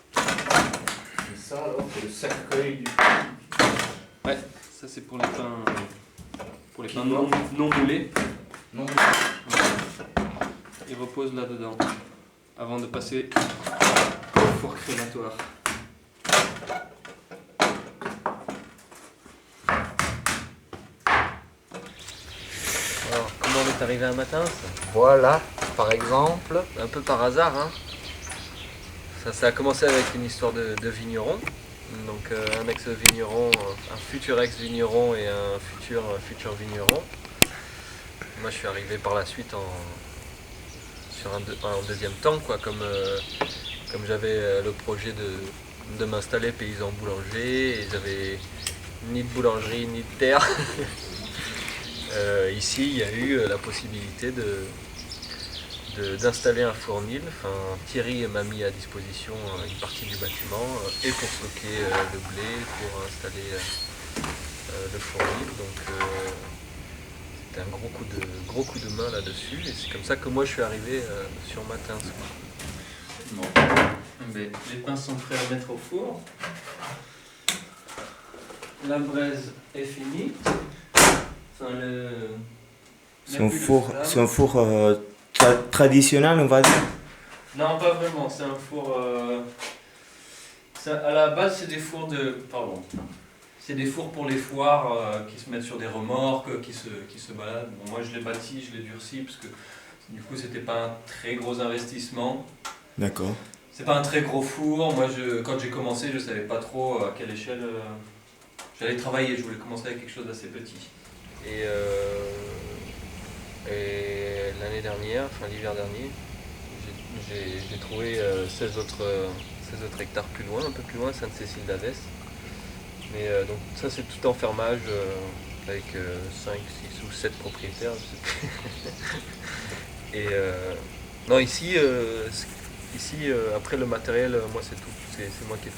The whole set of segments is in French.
Et ça alors, c'est le cercueil du... Ouais, ça c'est pour les pains non moulés. Non. Ils reposent là-dedans avant de passer au four crématoire. Alors, comment on est arrivé un matin ça? Voilà, par exemple. Un peu par hasard, hein. Ça a commencé avec une histoire de vigneron. Donc un ex-vigneron, un futur ex-vigneron et un futur vigneron. Moi je suis arrivé par la suite en deuxième temps, quoi, comme j'avais le projet de m'installer paysan boulanger et j'avais ni de boulangerie ni de terre. Ici il y a eu la possibilité d'installer un fournil. Enfin, Thierry m'a mis à disposition une partie du bâtiment et pour stocker le blé, pour installer le fournil. Donc c'était un gros coup de main là-dessus et c'est comme ça que moi je suis arrivé sur Matins. Bon. Les pains sont prêts à mettre au four. La braise est finie. Enfin, c'est un four traditionnel, on va dire. Non, pas vraiment. C'est un four. À la base, c'est des fours c'est des fours pour les foires qui se mettent sur des remorques, qui se baladent. Bon, moi, je l'ai bâti, je l'ai durci parce que du coup, c'était pas un très gros investissement. D'accord. C'est pas un très gros four. Moi, quand j'ai commencé, je savais pas trop à quelle échelle j'allais travailler. Je voulais commencer avec quelque chose d'assez petit. Et l'année dernière, enfin l'hiver dernier, j'ai trouvé 16 autres hectares plus loin, un peu plus loin, Sainte-Cécile d'Avès. Mais donc ça c'est tout en fermage avec 5, 6 ou 7 propriétaires, je sais plus. Et non, ici après le matériel, moi c'est moi qui ai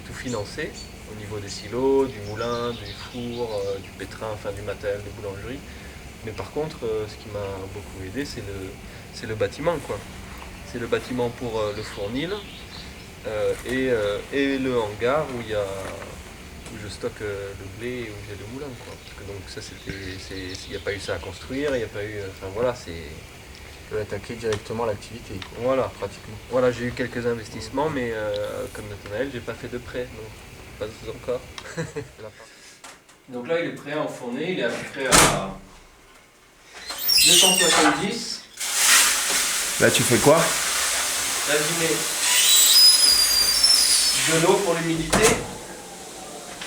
tout financé au niveau des silos, du moulin, du four, du pétrin, enfin du matériel de boulangerie. Mais par contre, ce qui m'a beaucoup aidé, c'est le bâtiment, quoi. C'est le bâtiment pour le fournil et le hangar où je stocke le blé et où j'ai le moulin, quoi. Parce que donc ça il n'y a pas eu ça à construire, il n'y a pas eu, enfin voilà, c'est. Tu peux attaquer directement l'activité, quoi. Voilà, Pratiquement. Voilà, j'ai eu quelques investissements, mais comme Nathanaël, j'ai pas fait de prêt, donc pas encore. Donc là, il est prêt à enfourner. Il est à peu près à 270. Là, tu fais quoi? Là, j'y mets de l'eau pour l'humidité.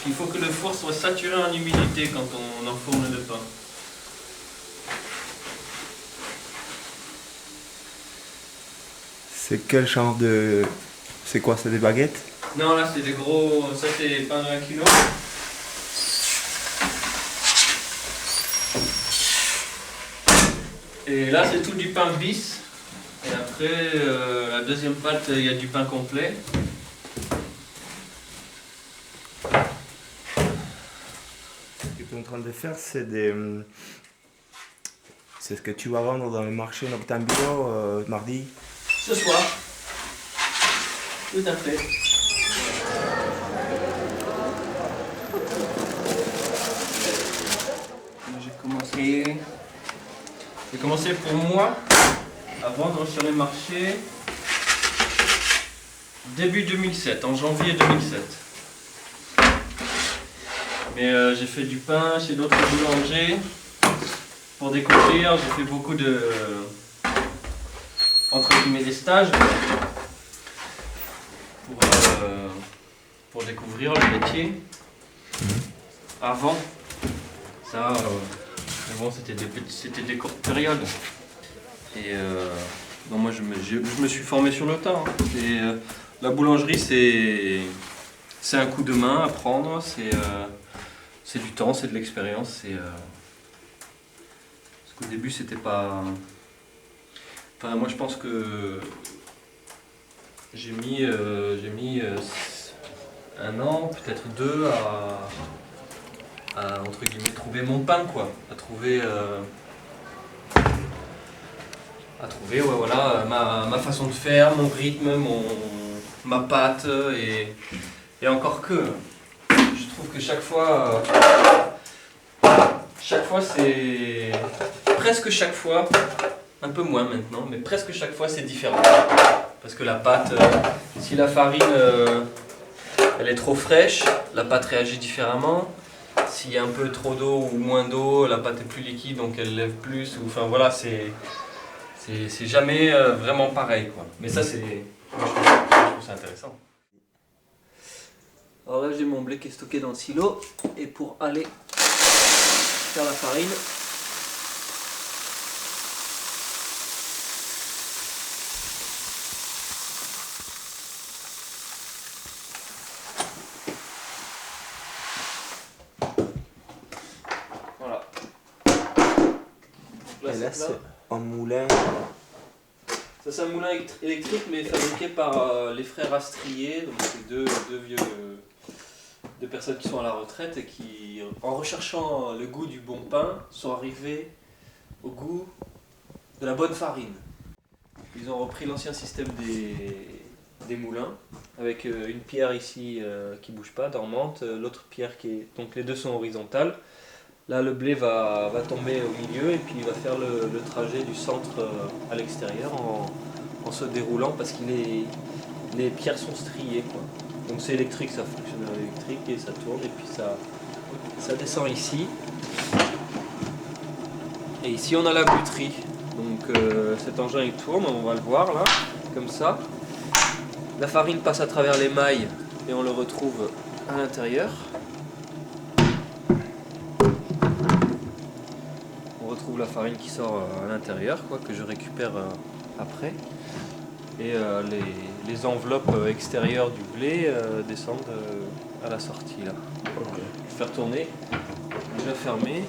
Il faut que le four soit saturé en humidité quand on enfourne le pain. C'est quel genre de... C'est quoi, c'est des baguettes? Non, là, c'est des gros... Ça, c'est des pains de 1 kg. Et là, c'est tout du pain bis. Et après, la deuxième pâte, il y a du pain complet. Ce que tu es en train de faire, c'est des... C'est ce que tu vas vendre dans le marché Noctambio mardi? Ce soir. Tout à fait. J'ai commencé pour moi à vendre sur les marchés début 2007, en janvier 2007. Mais j'ai fait du pain chez d'autres boulangers pour découvrir. J'ai fait beaucoup de, entre guillemets, des stages pour découvrir le métier. Avant, ça, mais bon, c'était des courtes périodes. Et donc moi, je me suis formé sur le tas. Hein. Et, la boulangerie, c'est un coup de main à prendre, c'est du temps, c'est de l'expérience. Parce qu'au début, c'était pas... Enfin, moi, je pense que j'ai mis 1 an, peut-être 2 à entre guillemets trouver mon pain, quoi, à à trouver voilà, ma façon de faire, mon rythme, ma patte et encore que je trouve que chaque fois c'est presque chaque fois, un peu moins maintenant, mais presque chaque fois c'est différent. Parce que la pâte, si la farine elle est trop fraîche, la pâte réagit différemment. S'il y a un peu trop d'eau ou moins d'eau, la pâte est plus liquide donc elle lève plus. Enfin voilà, c'est jamais vraiment pareil, quoi. Mais ça moi, je trouve ça intéressant. Alors là j'ai mon blé qui est stocké dans le silo et pour aller faire la farine, voilà. Donc Et là, c'est un moulin. Ça c'est un moulin électrique mais fabriqué par les frères Astrier, donc c'est deux personnes qui sont à la retraite et qui, en recherchant le goût du bon pain, sont arrivés au goût de la bonne farine. Ils ont repris l'ancien système des moulins, avec une pierre ici qui ne bouge pas, dormante, l'autre pierre qui est... Donc les deux sont horizontales. Là le blé va tomber au milieu et puis il va faire le trajet du centre à l'extérieur en se déroulant parce que les pierres sont striées, quoi. Donc c'est électrique, ça fonctionne à l'électrique et ça tourne et puis ça descend ici. Et ici on a la buterie. Donc cet engin il tourne, on va le voir là, comme ça. La farine passe à travers les mailles et on le retrouve à l'intérieur. On retrouve la farine qui sort à l'intérieur, quoi, que je récupère après. Et les enveloppes extérieures du blé descendent à la sortie là. Okay. Je vais faire tourner, déjà fermé.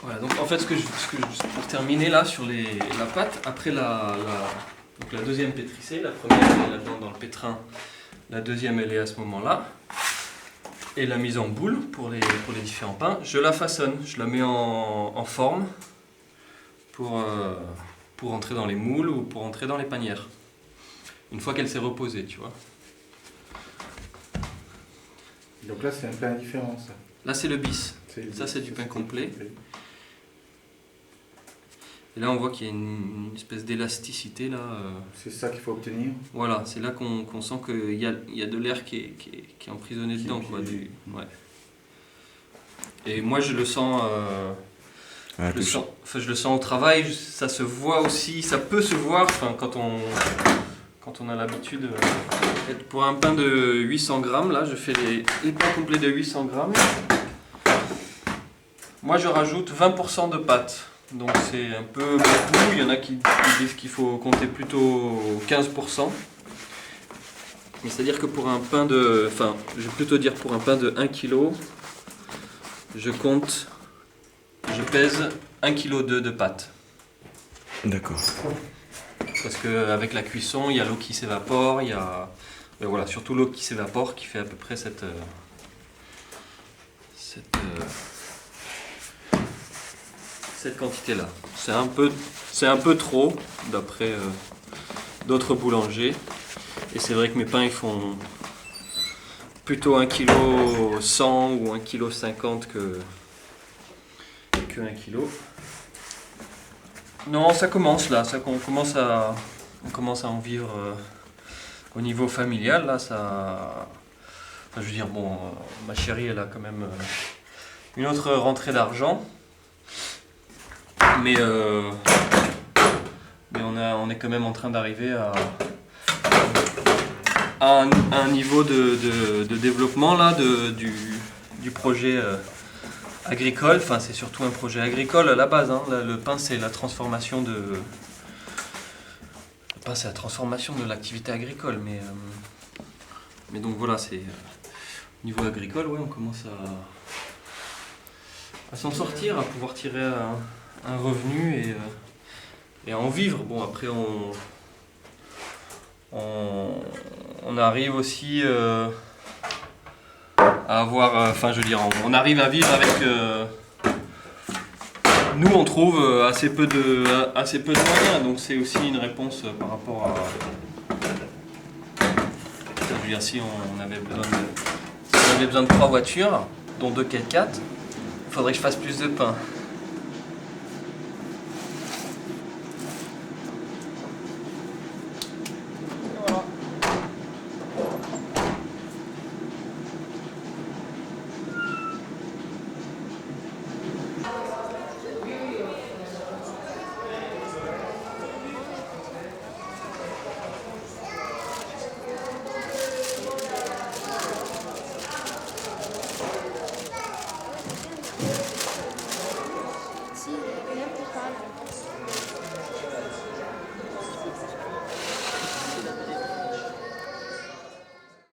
Voilà, donc en fait pour terminer là sur la pâte, après donc la deuxième pétrissée, la première elle est là-dedans dans le pétrin, la deuxième elle est à ce moment-là. Et la mise en boule pour les différents pains, je la façonne, je la mets en forme pour entrer dans les moules ou pour entrer dans les panières. Une fois qu'elle s'est reposée, tu vois. Donc là, c'est un pain différent, ça. Là, c'est le bis. Ça, c'est du pain complet. Et là, on voit qu'il y a une espèce d'élasticité, là. C'est ça qu'il faut obtenir. Voilà, c'est là qu'on sent qu'il y a de l'air qui est emprisonné dedans, quoi. Ouais. Et moi, je le sens... je le sens au travail, ça se voit aussi, ça peut se voir quand on a l'habitude. Pour un pain de 800 grammes, là je fais les pains complets de 800 grammes. Moi je rajoute 20% de pâte, donc c'est un peu beaucoup, il y en a qui disent qu'il faut compter plutôt 15%. Mais c'est-à-dire que pour un pain de, je vais plutôt dire pour un pain de 1 kg, je pèse 1,2 kg de pâte. D'accord. Parce qu'avec la cuisson, il y a l'eau qui s'évapore, il y a voilà, surtout l'eau qui s'évapore qui fait à peu près cette quantité-là. C'est un peu trop, d'après d'autres boulangers. Et c'est vrai que mes pains, ils font plutôt 1,1 kg ou 1,50 kg que 1 kg. Non, ça commence là, on commence à en vivre au niveau familial là, ça. Enfin, je veux dire, bon, ma chérie elle a quand même une autre rentrée d'argent, mais on est quand même en train d'arriver à un niveau de développement là du projet. Agricole, enfin c'est surtout un projet agricole à la base, hein. Le pain c'est la transformation de l'activité agricole, mais donc voilà, c'est au niveau agricole, ouais, on commence à s'en sortir, à pouvoir tirer un revenu et à en vivre. Bon, après on arrive aussi à avoir, enfin je veux dire, on arrive à vivre nous on trouve assez peu de moyens, donc c'est aussi une réponse par rapport à. Je veux dire, si on avait besoin de 3 voitures, dont 2 4x4, il faudrait que je fasse plus de pain.